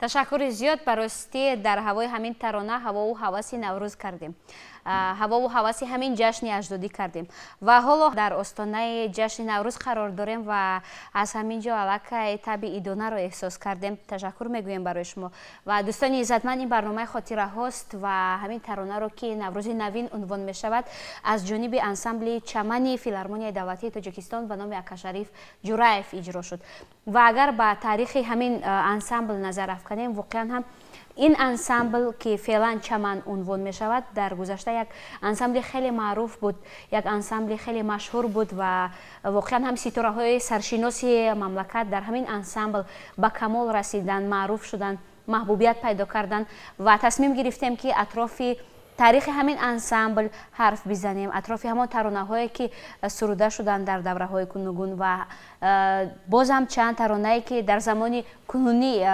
تشکر زیاد براستی در هوای همین ترانه هوا و هوسی نوروز کردیم، هوا و هوسی همین جشن اجدادی کردیم و حالا در آستانه جشن نوروز قرار داریم و از همینجا علاقه طبیعی دانه رو احساس کردیم. تشکر میگویم برای شما و دوستان عزتمند. این برنامه خاطره هاست و همین ترانه رو که نوروز نوین عنوان می شود از جانب انسامبل چمن فیلارمونیای دولتی تاجیکستان به نام اکاشریف جورایف اجرا شد و اگر به تاریخ همین انسامبل نظر افکنیم، واقعا هم این انسامبل که فعلا چمن عنوان می شود در گذشته یک انسامبل خیلی معروف بود، یک انسامبل خیلی مشهور بود و واقعا هم ستاره های سرشناسی مملکت در همین انسامبل به کمال رسیدن، معروف شدن، محبوبیت پیدا کردن و تصمیم گرفتیم که اطراف تاریخ همین انسامبل حرف بزنیم، اطراف همون ترانه هایی که سروده شدن در دوره های کنونی و باز هم چند ترانه‌ای که در زمان کنونی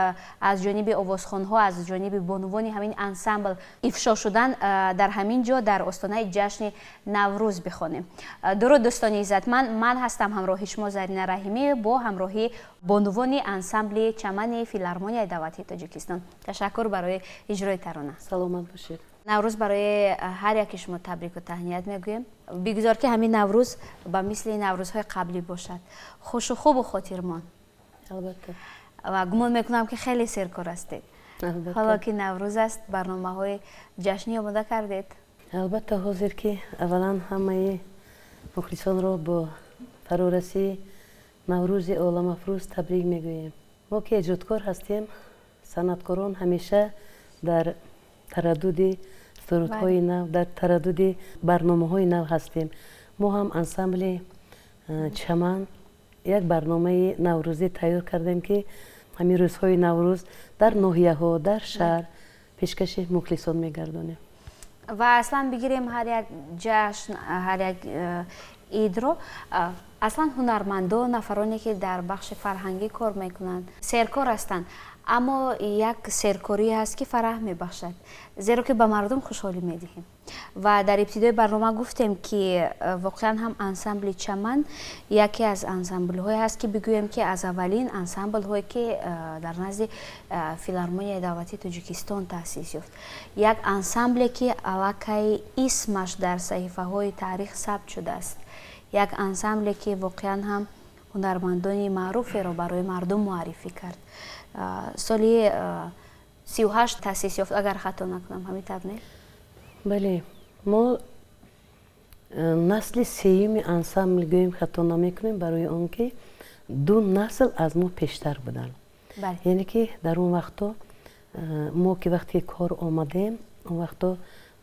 از جانب آوازخوان ها، از جانب بانوان همین انسامبل افشا شدن در همین جا در آستانه جشن نوروز بخوانیم. درود دوستان عزتمند، من هستم همراه شما زرین رحیمی با همراهی بانوان انسامبل چمن فیلارمونیای دولتی تاجیکستان. تشکر برای اجرای ترانه. سلامت باشید. نوروز برای هر یک شما تبریک و تهنیت میگویم. بگذار که همین نوروز با مثل نوروزهای قبلی باشد، خوش و خوب و خاطرمان. البته. و گمان میکنم که خیلی سرکار هستید. البته. حالا که نوروز است برنامه‌های جشنی آماده کردید؟ البته حاضر که اولا همه مخلصان را با فرورسی نوروز عالم افروز تبریک میگوییم. ما که ایجادکار هستیم، صنعتکاران همیشه در تردد سرودهای نو، در تردد برنامه‌های نو هستیم. ما هم انسامبل چمن یک برنامه نوروزی تیار کردیم که همین روزهای نوروز در ناحیه‌ها، در شهر پیشکش مخلصان میگردانیم. و اصلا بگیریم هر یک جشن، هر یک عید رو، اصلا هنرمندان، نفرانی که در بخش فرهنگی کار میکنند سرکار هستند، اما یک سرکاری هست که فرح میبخشد، زیرا که به مردم خوشحالی میدهیم. و در ابتدای برنامه گفتیم که واقعا هم انسامبل چمن یکی از انسامبل های هست که بگویم که از اولین انسامبل هایی که در نزد فیلارمونی دولتی تاجیکستان تأسیس یافت، یک انسامبل که علاقه اسمش در صحیفه های تاریخ ثبت شده است، یک انسامبل که واقعا هم هنرمندان معروفی را برای مردم معرفی کرد. سالی 38 تأسیس یافت اگر خطا نکنم، همین طور نه؟ بله، ما نسل سیوم انسامبل گوییم خطا نمیکنیم، برای اون که دو نسل از ما پیشتر بودن. بله. یعنی که در اون وقتا ما که وقتی کار آمدیم، اون وقتا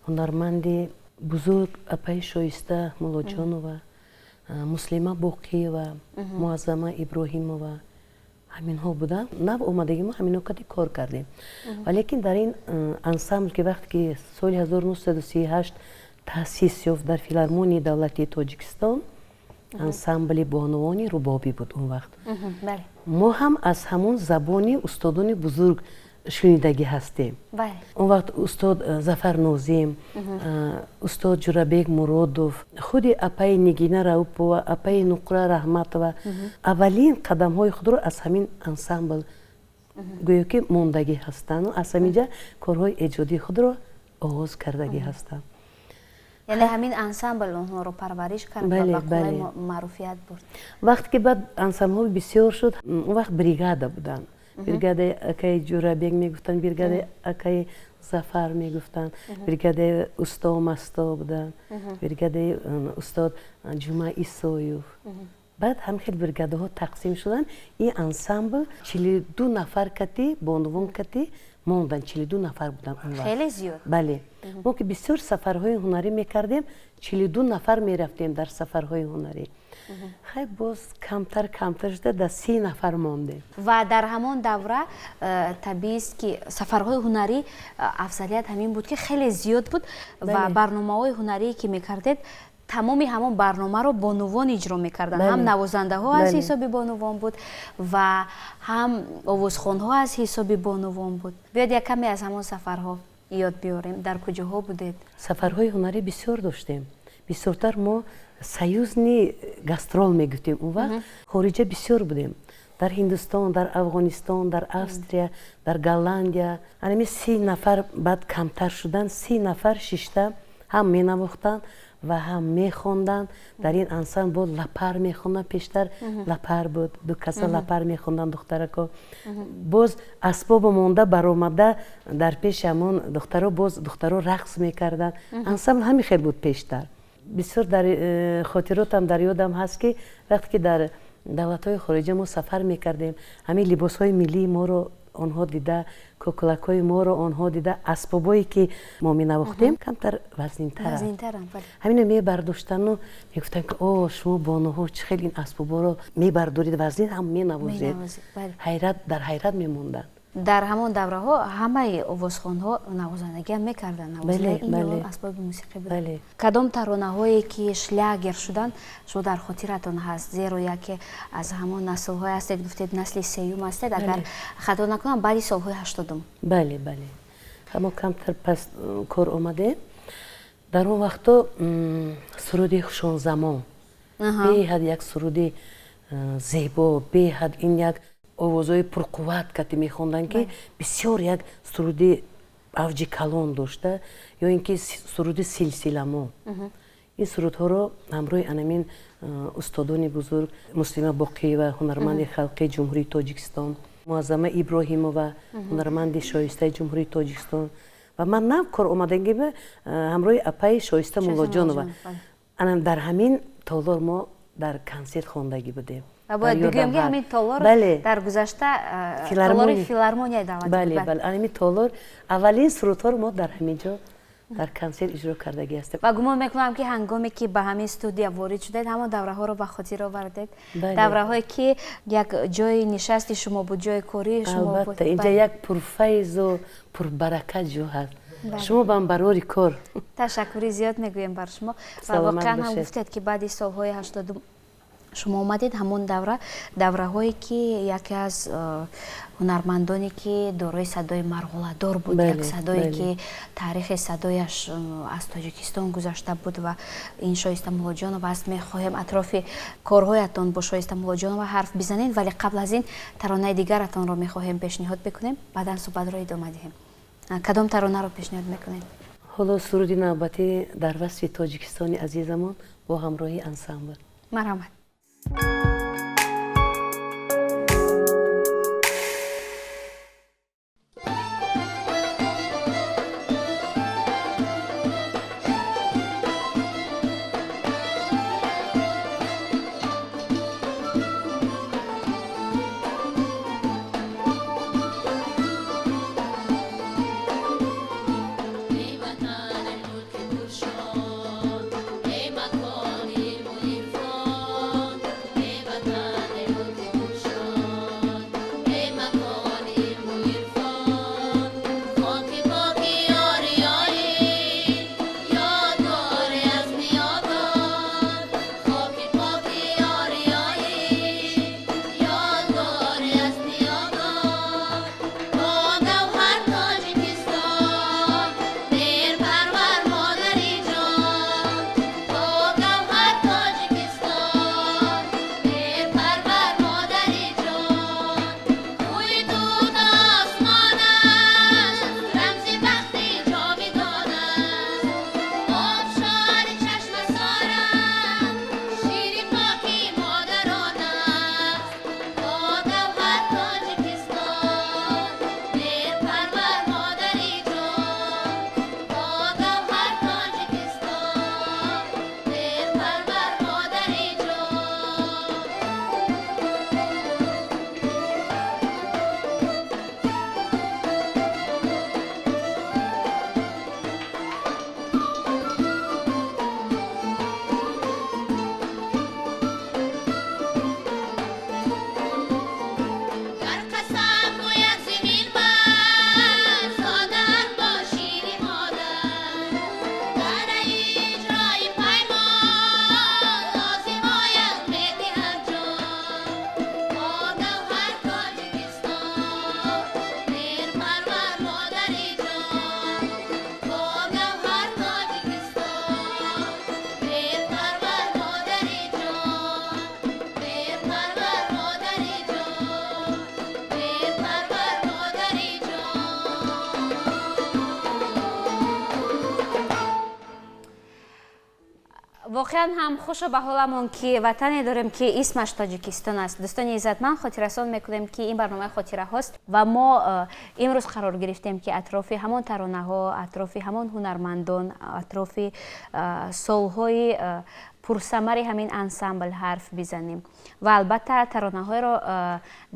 هنرمند بزرگ اپای شایسته مولا جان و مسلمه باقی و معظمه ابراهیمова همین ها بودن. نو آمدگی ما همین ها کار کردیم. ولیکن در این انسامبل که وقتی که سال 1938 تأسیس یافت در فیلارمونی دولتی تاجیکستان، انسامبل بانوانی ربابی بود اون وقت. ما هم از همون زبانی استادان بزرگ شنیدگی هستیم. اون وقت استاد ظفر نازیم، استاد جورابک مرادوف، خود اپای نگینه راوپ و اپای نقره رحمت و اولین قدم های خود رو از همین انسامبل گویا که موندگی هستند و از همینجا کارهای ایجادی خود رو آغاز کردگی هستند. یعنی همین انسامبل اونها رو پرورش کرد و به معروفیت برد. وقتی که بعد انسامبل ها بسیار شد، اون وقت بریگاده بودن. بریگاده اکای جورابک میگفتن، بریگاده اکای ظفر میگفتن، بریگاده استا مستا بودن، بریگاده استاد جمعه ایسایوف. بعد هم خیلی بریگاده ها تقسیم شدن. این انسامبل 42 نفر کتی بانوان کتی موندن، 42 نفر بودن اون وقت. خیلی زیاد. بله. ما که بسیار سفرهای هنری میکردیم، 42 نفر میرفتیم در سفرهای هنری. خیلی باز کمتر شده، در 30 نفر مانده. و در همان دوره طبیعی است که سفرهای هنری افضلیت همین بود که خیلی زیاد بود و برنامه‌های هنری که میکردید تمامی همون برنامه رو بانوان اجرا میکردن. هم نوازنده ها از حساب بانوان بود و هم آوازخوان ها از حساب بانوان بود. بیاید یک کمی از همون سفرها یاد بیاریم. در کجاها بودید؟ سفرهای هنری بسیار داشتیم. بسیارتر ما سیوزنی گاسترول میگفتیم. اون وقت خارجه بسیار بودیم. در هندوستان، در افغانستان، در استریا، در گالندیا. یعنی 30 نفر بعد کمتر شدن. 30 نفر 6 تا هم مینواختن و هم میخوندن. در این انسامبل لپر میخوندن. پیشتر لپر بود، دو کسا لپر میخوندن دخترکا. باز اسباب مونده برآمده در پیش همون دخترها، باز دخترها رقص میکردن. انسامبل همین خیلی بود پیشتر. بسیار در خاطراتم در یادم هست که وقتی که در دولت‌های خارجی ما سفر میکردیم، همین لباس‌های ملی ما رو آنها دیده، کوکلک‌های ما رو آنها دیده، اسبابایی که ما می‌نواختیم کمتر وزن‌ترن. همین می‌برداشتن و میگفتن که اوه شما بانوها چه خیلی این اسبابا رو می‌بردارید وزن هم می‌نوازید. در حیرت می‌موندن. در همون دوره ها همه آوازخوان ها نوازندگی هم میکردن. نوازنده این اسباب موسیقی بودن. کدام ترانه هایی که شلاگر شدن شما در خاطرتان هست؟ زیرا یکی از همون نسل های هستید، گفتید نسل سیوم هستید، اگر خطا نکنم بعد سال های 80. بله. اما کمتر پس کار آمده. در اون وقتا سرود خوشان زمان به حد یک سرود زیبا، به حد این یک آوازهای پرقوت که میخوندن که بسیار یک سرود اوج کلان داشته، یا اینکه سرود سلسله‌مو. این سرودها رو همراه انمین استادان بزرگ مسلمه باقی و هنرمند خلقی جمهوری تاجیکستان، معظمه ابراهیمova هنرمند شایسته جمهوری تاجیکستان و من نو کار آمدگی به همراه اپای شایسته مولا جانova. در همین تالار ما дар консерт хондагӣ будем. ва бояд бигӯем ки ҳамин толор дар гузашта толори филармония давад бале бале ҳамин толор аввалин сурудҳоро мо дар ҳамин ҷо дар консерт иҷро кардагӣ ҳастем. ва гумон мекунам ки ҳангоме ки ба ҳамин студия ворид шудед ҳамон давраҳоро ба хотир овардед. Давраҳое ки як ҷои нишасти шумо буд, ҷои кори шумо буд. Албатта инҷа як пурфайзу пурбаракат ҷо ҳаст. шумо бам барори кор. Ташаккури зиёд мегӯем бар шумо. Ва воқеан ҳам гуфтед ки баъди солҳои 80 шумо омадед ҳамон давраҳое ки яке аз ҳунармандоне ки дорои садои марғуладор буд, як садое ки таърихи садояш аз Тоҷикистон гузашта буд ва ин Шоиста Муллоҷонова аст. Мехоҳем атрофи корҳоятон бо Шоиста Муллоҷонова ҳарф бизанед, вале қабл аз ин таронаи дигаратонро мехоҳем пешниҳод бикунем, баъдан суҳбатро идома диҳем. кадом таронаро пешниҳод мекунед? ҳоло суруди навбатӣ дар васфи Тоҷикистони азизамон бо ҳамроҳи ансамбл. марҳамат. воқеан ҳам хуша ба ҳоламон ки ватане дорем ки исмаш Тоҷикистон аст. дӯстони иззатманд, хотиррасон мекунем ки ин барномаи хотираҳост ва мо имрӯз қарор гирифтем ки атрофи ҳамон таронаҳо, атрофи ҳамон ҳунармандон, атрофи солҳои пурсамари ҳамин ансамбл ҳарф бизанем ва албатта таронаҳоеро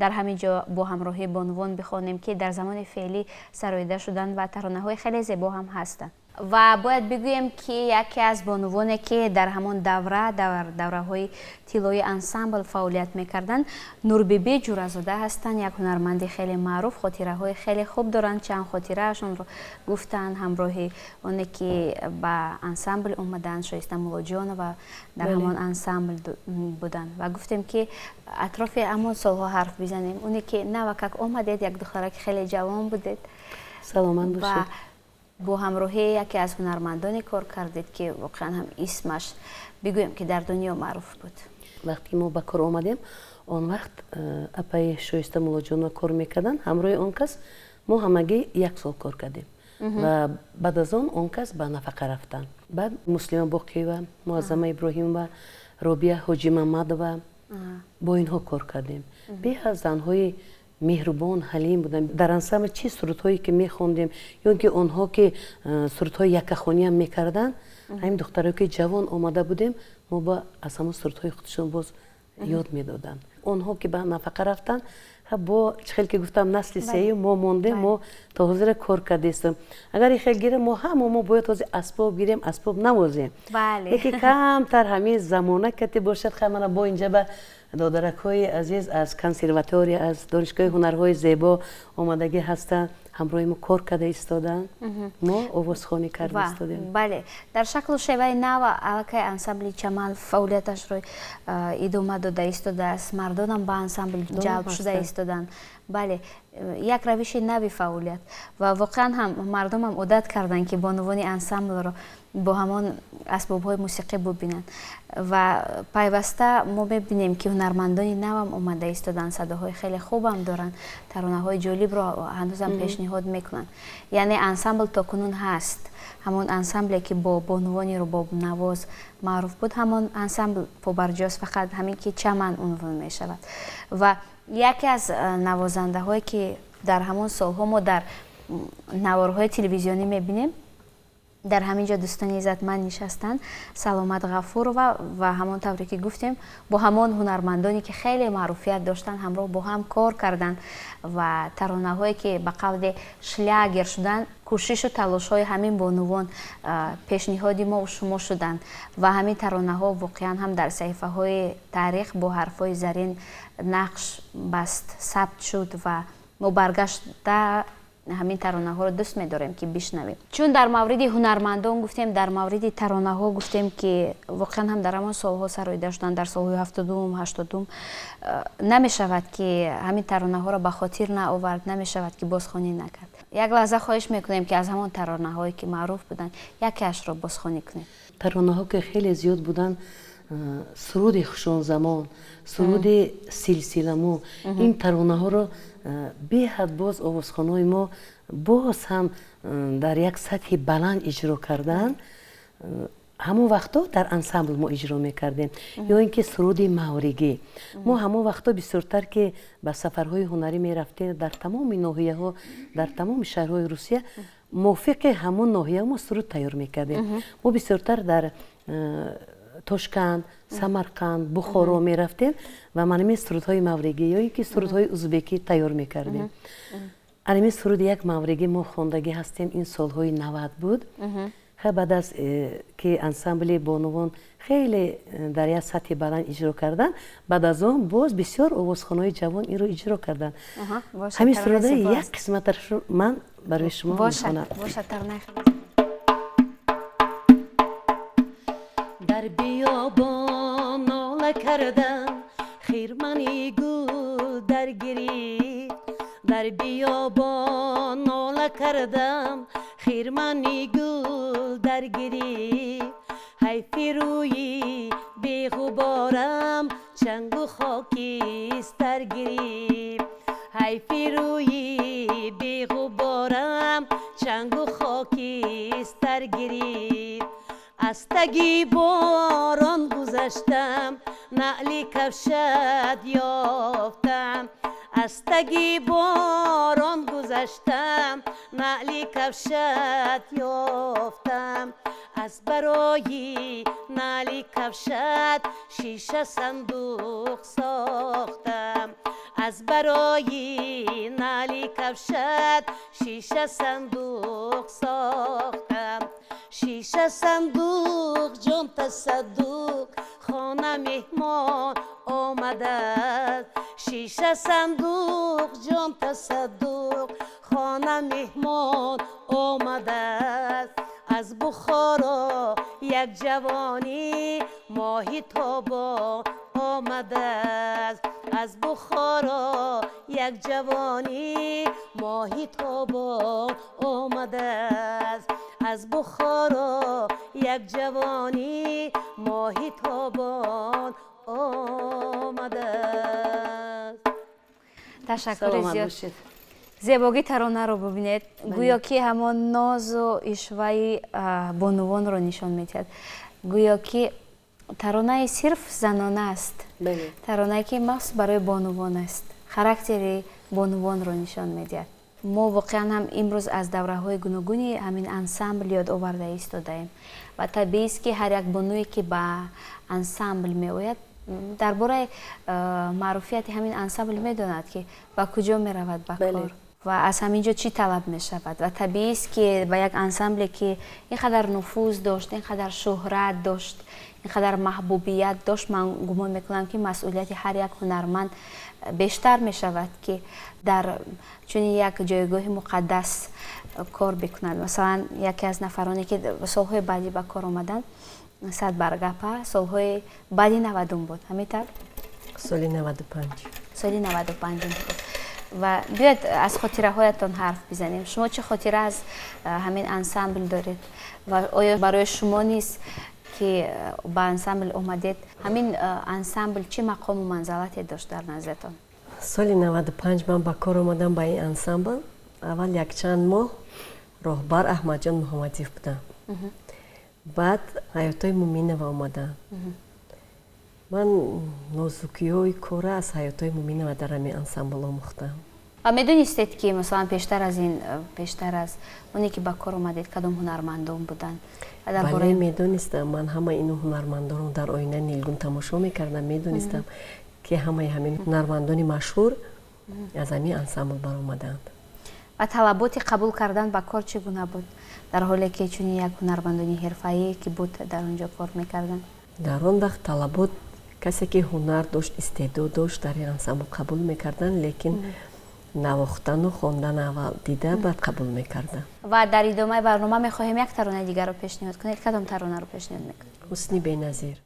дар ҳамин ҷо бо ҳамроҳии бонувон бихонем ки дар замони феълӣ сароида шуданд ва таронаҳои хеле зебо ҳам ҳастанд. ва бояд бигӯем ки яке аз бонувоне ки дар ҳамон давраҳои тиллои ансамбл фаъолият мекарданд, Нурбибӣ Ҷуразода ҳастанд. Як ҳунарманди хеле маъруф, хотираҳои хеле хуб доранд. чанд хотираашонро гуфтанд ҳамроҳи оне ки ба ансамбл омаданд, Шоиста Муллоҷонова дар ҳамон ансамбл буданд ва гуфтем ки атрофи ҳамон солҳо ҳарф бизанем. оне ки навакак омадед, як духтараки хеле ҷавон будед, саломат бошед. бо ҳамроҳии яке аз ҳунармандоне кор кардед ки воқеан ҳам исмаш бигӯем ки дар дунё маъруф буд. вақти мо ба кор омадем, он вақт апаи Шоиста Муллоҷонова кор мекарданд. ҳамроҳи он кас мо ҳамагӣ 1 сол кор кардем ва баъд аз он кас ба нафақа рафтанд. баъд Муслима Боқиева, Муаззама Иброҳимова, Робия Ҳоҷи Мамадова, бо инҳо кор кардем. беҳа занҳои меҳрубон, ҳалим буданд. дар ансамбл чӣ сурудҳое ки мехондем ё ки онҳо ки сурудҳои якахониам мекарданд, ҳамин духтароке ҷавон омада будем, мо ба аз ҳамон сурудҳои худшон боз ёд медоданд. онҳо ки ба нафақа рафтанд бо чихел ки гуфтам насли сеюм мо мондем, мо то ҳозира кор кардестем. агар и хел гирем мо ҳамо мо бояд ҳозир асбоб гирем, асбоб навозем. яке камтар ҳамин замона кати бошад. хай мана бо инҷа ба додаракҳои азиз аз консерватория, аз донишгоҳи ҳунарҳои зебо омадагӣ ҳастанд, ҳамроҳи мо кор карда истоданд, мо овозхонӣ карда истодем. бале, дар шаклу шеваи нава аллакай ансамбли чаман фаъолияташро идома дода истодааст, мардонам ба ансамбл ҷалб шуда истоданд. бале, як равиши нави фаъолият ва воқеан ҳам мардумам одат карданд ки бонувони ансамблро бо ҳамон асбобҳои мусиқӣ бубинанд ва пайваста мо мебинем ки ҳунармандони навам омада истоданд, садоҳои хеле хубам доранд, таронаҳои ҷолибро ҳанӯзам пешниҳод мекунанд. яъне ансамбл токунун ҳаст. ҳамон ансамбле ки бо бонувони рубобнавоз маъруф буд, ҳамон ансамбл побарҷост, фақат ҳамин ки чаман унвон мешавад. ва яке аз навозандаҳое ки дар ҳамон солҳо мо дар наворҳои телевизионӣ мебинем, дар ҳамин ҷо дӯстони иззатманд нишастанд, Саломат Ғафурова ва ҳамон тавре ки гуфтем бо ҳамон ҳунармандоне ки хеле маъруфият доштанд ҳамроҳ бо ҳам кор карданд ва таронаҳое ки ба қавли шлягер шуданд, кӯшишу талошҳои ҳамин бонувон пешниҳоди мо шумо шуданд ва ҳамин таронаҳо воқеан ҳам дар саҳифаҳои таърих бо ҳарфҳои зарин нақш баст, сабт шуд ва мо баргашта ҳамин таронаҳоро дӯст медорем ки бишнавем. чун дар мавриди ҳунармандон гуфтем, дар мавриди таронаҳо гуфтем ки воқеан ҳам дар ҳамон солҳо сароида шуданд, дар солҳои 70-ум 80-ум намешавад ки ҳамин таронаҳоро ба хотир наовард, намешавад ки бозхонӣ накард. як лаҳза хоҳиш мекунем ки аз ҳамон таронаҳое ки маъруф буданд якеашро бозхонӣ кунем. таронаҳо ки хеле зиёд буданд, суруди хушонзамон, суруди силсиламо, ин таронаҳоро беҳад боз овозхонҳои мо боз ҳам дар як сатҳи баланд иҷро карданд. ҳамон вақто дар ансамбл мо иҷро мекардем. ё ин ки суруди мавригӣ. мо ҳамон вақто бисёртар ки ба сафарҳои ҳунарӣ мерафтем дар тамоми ноҳияҳо, дар тамоми шаҳрҳои Русия, мувофиқи ҳамон ноҳия мо суруд тайёр мекардем. мо бисёртар дар Тошканд, Самарқанд, Бухоро мерафтем ва манами сурудҳои мавригӣ ё ин ки сурудҳои узбекӣ тайёр мекардем. анами суруди як мавригӣ мо хондагӣ ҳастем, ин солҳои 90 буд. баъд аз ки ансамбли бонувон хеле дар як сатҳи баланд иҷро карданд, баъд аз он боз бисёр овозхонҳои ҷавон инро иҷро карданд. ҳамин сурудаи як қисматашро ман барои шумо мехонам. در بیابان ناله کردم خرمنی گل در گریفت، در بیابان ناله کردم خرمنی گل در گریفت. حیف روی بی غبارم چنگ و خاکستر گریفت، حیف روی بی غبارم چنگ و خاکستر گریفت. از تگی باران گذشتم نعلی کفشت یافتم، از تگی باران گذشتم نعلی کفشت یافتم. از برای نعلی کفشت شیشه صندوق ساختم، از برای نعلی کفشت شیشه صندوق ساختم. شیشه صندوق جان تصدق خانه مهمان آمده، شیشه صندوق جان تصدق خانه مهمان آمده. از بخارا یک جوانی ماهی تابان آمده، از بخارا یک جوانی ماهی تابان آمده، از بخارا یک جوانی ماهی تابان آمده. تشکر زیاد. زیباگی ترانه رو ببینید، گویا که همان ناز و اشوه بانوان رو نشان میدهد. گویا که ترانه صرف زنانه است، ترانه که مخصوص برای بانوان است، خاراکتر بانوان رو نشان میدهد. мо воқеан ҳам имрӯз аз давраҳои гуногуни ҳамин ансамбл ёдоварда истодаем ва табиист ки ҳар як бонуе ки ба ансамбл меояд дар бораи маъруфияти ҳамин ансамбл медонад ки ба куҷо меравад ба кор ва аз ҳамин ҷо чӣ талаб мешавад ва табиист ки ба як ансамбле ки ин қадар нуфуз дошт ин қадар шӯҳрат дошт ин қадар маҳбубият дошт ман гумон мекунам ки масъулияти ҳар як ҳунарманд бештар мешавад ки дар чунин як ҷойгоҳи муқаддас кор бикунад. Масалан яке аз нафароне ки солҳои баъдӣ ба кор омаданд Сад Баргапа солҳои баъди 90 буд ҳамитар соли 95 соли 95 буд ва биёед аз хотираҳоятон ҳарф бизанем. Шумо чӣ хотира аз ҳамин ансамбл доред ва оё барои шумо низ ки ба ансамбл омадед ҳамин ансамбл чӣ мақому манзалате дошт дар назратон? соли 95 ман ба кор омадам ба ин ансамбл. аввал якчанд моҳ роҳбар Аҳмадҷон Муҳаммадиев будам. баъд Ҳаётой Муминова омаданд. ман нозукиҳои кора аз Ҳаётой Муминова дар ҳамин ансамбл омӯхтам. ва медонистед ки масалан пештар аз оне ки ба кор омадед кадом ҳунармандон буданд? бале медонистам. ман ҳамаи ин ҳунармандонро дар оинаи Нилгун тамошо мекардам. медонистам ки ҳамаи ҳамин ҳунармандони машҳур аз ҳамин ансамбл баромаданд. ва талаботи қабул кардан ба кор чӣ гуна буд дар ҳоле ки чунин як ҳунармандони ҳирфаӣ ки буд дар он ҷо кор мекарданд? дар он вақт талабот касе ки ҳунар дошт истеъдод дошт дар ин ансамбл қабул мекарданд, лекин навохтану хондан аввал дида баъд қабул мекарданд. ва дар идомаи барнома мехоҳем як таронаи дигарро пешниҳод кунед. кадом таронаро пешниҳод мекунед? ҳусни беназир.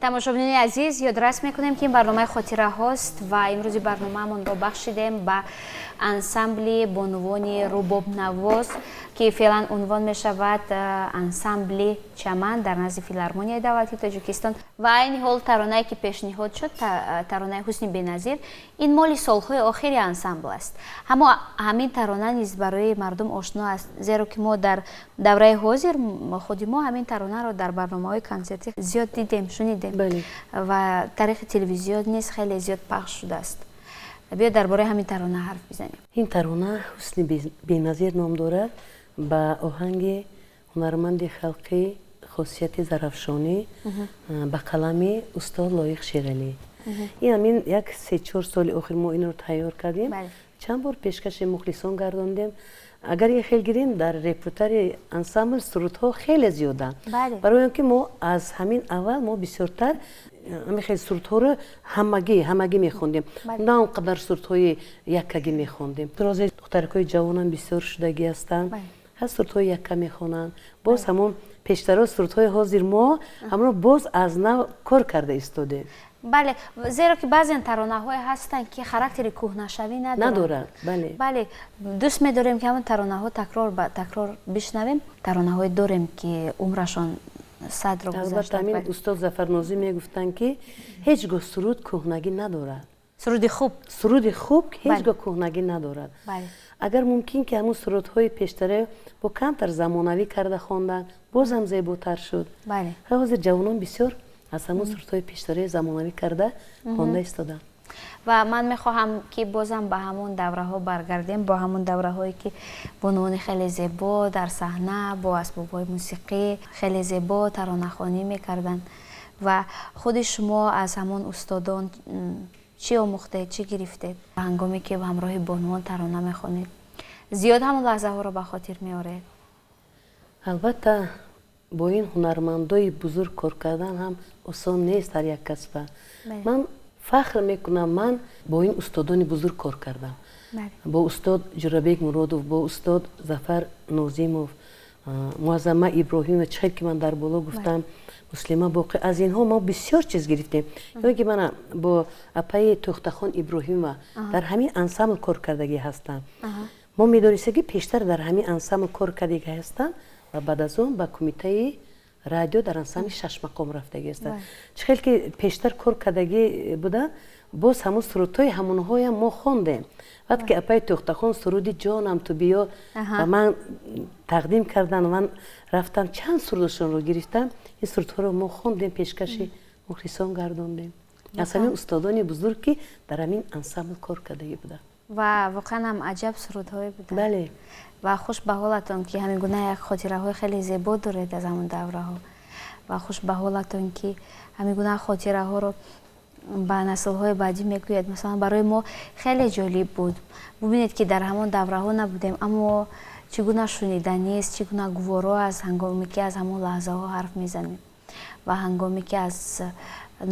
тамошобинони азиз, ёдрас мекунем ки ин барномаи хотираҳост ва имрӯзи барномаамонро бахшидем ба ансамбли бонувони рубобнавоз ки феълан унвон мешавад ансамбли чаман дар назди филармонияи давлатии Тоҷикистон ва айни ҳол таронае ки пешниҳод шуд, таронаи Ҳусни Беназир, ин моли солҳои охири ансамбл аст. Ҳамин тарона низ барои мардум ошно аст, зеро ки мо дар давраи ҳозир худи мо ҳамин таронаро дар барномаҳои консертӣ зиёд дидем, шунидем ва тариқи телевизион низ хеле зиёд пахш шудааст. биё дар бораи ҳамин тарона ҳарф бизанем. ин тарона Ҳусни Беназир ном дорад, ба оҳанги ҳунарманди халқӣ хосияти зарафшонӣ, ба қалами устод Лоиқ Шералӣ. ин ҳамин як 3-4 соли охир мо инро тайёр кардем, чанд бор пешкаши мухлисон гардондем. агар ин хел гирем, дар репертуари ансамбл сурудҳо хеле зиёданд, барои он ки мо аз ҳамин аввал мо бисёртар ҳамин хел сурудҳоро ҳамагӣ мехондем, на он қадар сурудҳои яккагӣ мехондем. розе духтаракҳои ҷавонам бисёр шудагӣ ҳастанд, ҳар сурудҳои якка мехонанд. боз ҳамон пештаро сурудҳои ҳозир мо ҳамро боз аз нав кор карда истодем. бале, зеро ки баъзен таронаҳое ҳастанд ки характери кӯҳнашавӣ надоранд. бале, дӯст медорем ки ҳамон таронаҳо такрор ба такрор бишнавем. таронаҳое дорем ки умрашон 100-ро гузашта. ҳамин устод Зафарнозӣ мегуфтанд ки ҳеҷ гоҳ суруд кӯҳнагӣ надорад. суруди хуб ҳеҷ гоҳ кӯҳнагӣ надорад. агар мумкин ки ҳамон сурудҳои пештара бо камтар замонавӣ карда хонданд, бозам зеботар шуд. ҳозир ҷавонон бисёр аз ҳамон сурудҳои пештараи замонавӣ карда хонда истоданд. ва ман мехоҳам ки бозам ба ҳамон давраҳо баргардем, бо ҳамон давраҳое ки бонувони хеле зебо дар саҳна бо асбобҳои мусиқӣ хеле зебо таронахонӣ мекарданд. ва худи шумо аз ҳамон устодон чӣ омӯхтед, чӣ гирифтед ҳангоме ки ба ҳамроҳи бонувон тарона мехонед? зиёд ҳамон лаҳзаҳоро ба хотир меоред? албатта бо ин ҳунармандои бузург кор кардан ҳам осон нест ҳар як касба. ман фахр мекунам, ман бо ин устодони бузург кор кардам. бо устод Ҷурабек Муродов, бо устод Зафар Нозимов, Муаззама Иброҳимова, чӣ ки ман дар боло гуфтам, Муслима Боқӣ, аз инҳо мо бисёр чиз гирифтем. ё ки мана бо апаи Тухтахон Иброҳимова дар ҳамин ансамбл кор кардагӣ ҳастам. мо медонистем ки пештар дар ҳамин ансамбл кор кардагӣ ҳастам ва баъд аз он ба кумитаи радио дар ансамбли Шашмақом рафтагӣ ҳастам. чӣ хел ки пештар кор кардагӣ буда, боз ҳамон сурудҳои ҳамонҳоям мо хондем. вақте ки апаи Тухтахон суруди ҷонам ту биё ба ман тақдим кардан, ман рафтам чанд сурудашонро гирифтам, ин сурудҳоро мо хондем, пешкаши мухлисон гардондем аз ҳамин устодони бузург ки дар ҳамин ансамбл кор кардагӣ буда. ва воқеан ҳам аҷаб сурудҳое буданд. ва хуш ба ҳолатон ки ҳамин гуна як хотираҳои хеле зебо доред аз ҳамон давраҳо. ва хуш ба ҳолатон ки ҳамин гуна хотираҳоро ба наслҳои баъдӣ мегӯед. масалан барои мо хеле ҷолиб буд бубинед ки дар ҳамон давраҳо набудем, аммо чӣ гуна шуниданист, чӣ гуна гуворо аст ҳангоме ки аз ҳамон лаҳзаҳо ҳарф мезанем ва ҳангоме ки аз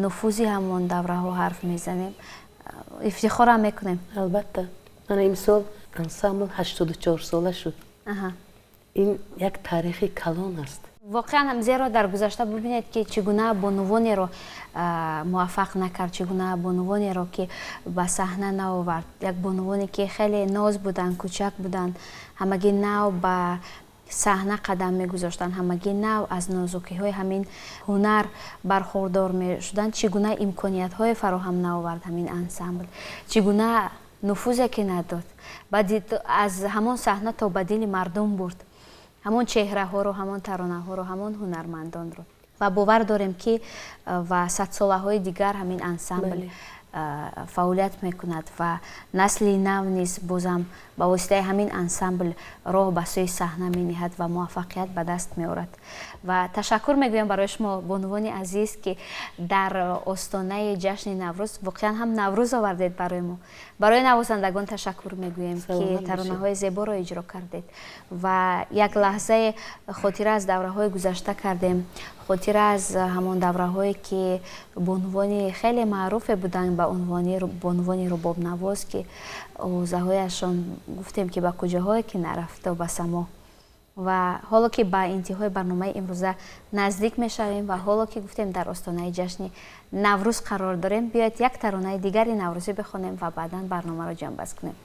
нуфузи ҳамон давраҳо ҳарф мезанем. ифтихорам мекунем. албатта мана имсол ансамбл 84 сола шуд. ин як таърихи калон аст. воқеан ҳам зеро дар гузашта бубинед ки чӣ гуна бонувонеро муваффақ накард, чӣ гуна бонувонеро ки ба саҳна наовард. як бонувоне ки хеле ноз буданд, кӯчак буданд, ҳамагӣ нав ба саҳна қадам мегузоштанд, ҳамагӣ нав аз нозукиҳои ҳамин ҳунар бархурдор мешуданд. чӣ гуна имкониятҳое фароҳам наовард ҳамин ансамбл, чӣ гуна нуфузе ки надод, аз ҳамон саҳна то ба дили мардум бурд ҳамон чеҳраҳоро, ҳамон таронаҳоро, ҳамон ҳунармандонро. ва бовар дорем ки ва садсолаҳои дигар ҳамин ансамбл фаъолият мекунад ва насли нав низ бозам ба воситаи ҳамин ансамбл роҳ ба сӯи саҳна мениҳад ва муваффақият ба даст меорад. ва ташаккур мегӯям барои шумо бонувони азиз ки дар остонаи ҷашни Наврӯз воқеан ҳам Наврӯз овардед барои мо. барои навозандагон ташаккур мегӯем ки таронаҳои зеборо иҷро кардед ва як лаҳзаи хотира аз давраҳои гузашта кардем, хотира аз ҳамон давраҳое ки бонувони хеле маъруфе буданд ба унвони бонувони рубобнавоз ки овозаҳояшон гуфтем ки ба куҷоҳое ки нарафт то ба само. و حالا که به انتهای برنامه امروزه نزدیک میشویم و حالا که گفتیم در آستانه جشن نوروز قرار داریم، بیاید یک ترانه دیگری نوروزی بخونیم و بعدا برنامه را جمع بست کنیم.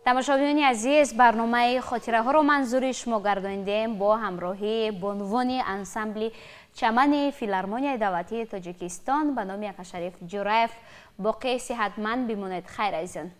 تماشاگران عزیز، برنامه خاطره ها را منظور شما گردانیدیم با همراهی بانوان انسمبل چمن فیلارمونیای دولتی تاجیکستان به نام یک شریف جورایف. باقی صحتمند بمانید. خیر عزیزان.